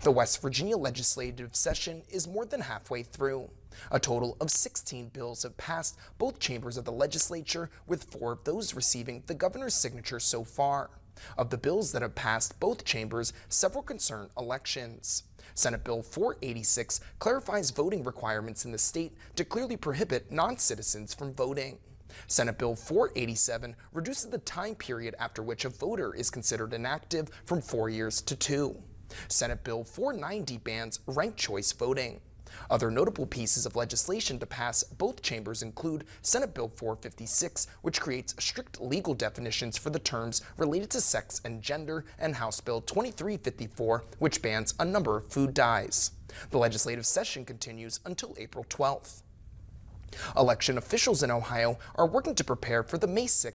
The West Virginia legislative session is more than halfway through. A total of 16 bills have passed both chambers of the legislature, with 4 of those receiving the governor's signature so far. Of the bills that have passed both chambers, several concern elections. Senate Bill 486 clarifies voting requirements in the state to clearly prohibit non-citizens from voting. Senate Bill 487 reduces the time period after which a voter is considered inactive from 4 years to 2. Senate Bill 490 bans ranked choice voting. Other notable pieces of legislation to pass both chambers include Senate Bill 456, which creates strict legal definitions for the terms related to sex and gender, and House Bill 2354, which bans a number of food dyes. The legislative session continues until April 12th. Election officials in Ohio are working to prepare for the May 6th